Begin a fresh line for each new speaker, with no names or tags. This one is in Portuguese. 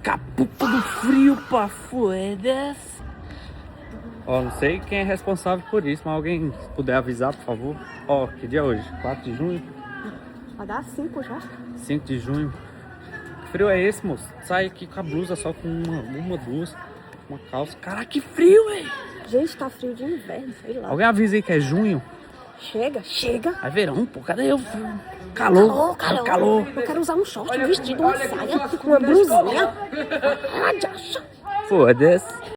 com a puta do frio pra foda-se. Ó, não sei quem é responsável por isso, mas alguém puder avisar, por favor. Ó, que dia é hoje? 4 de junho?
Vai dar 5 já.
5 de junho. Que frio é esse, moço? Sai aqui com a blusa só com uma, duas, uma calça. Caraca, que frio, velho!
Gente, tá frio de inverno, sei lá.
Alguém avisa aí que é junho?
Chega, chega.
É verão, pô. Cadê o frio? Calor, calor.
Eu quero usar um short, um vestido, uma saia, uma blusinha. Ah,
Foda-se.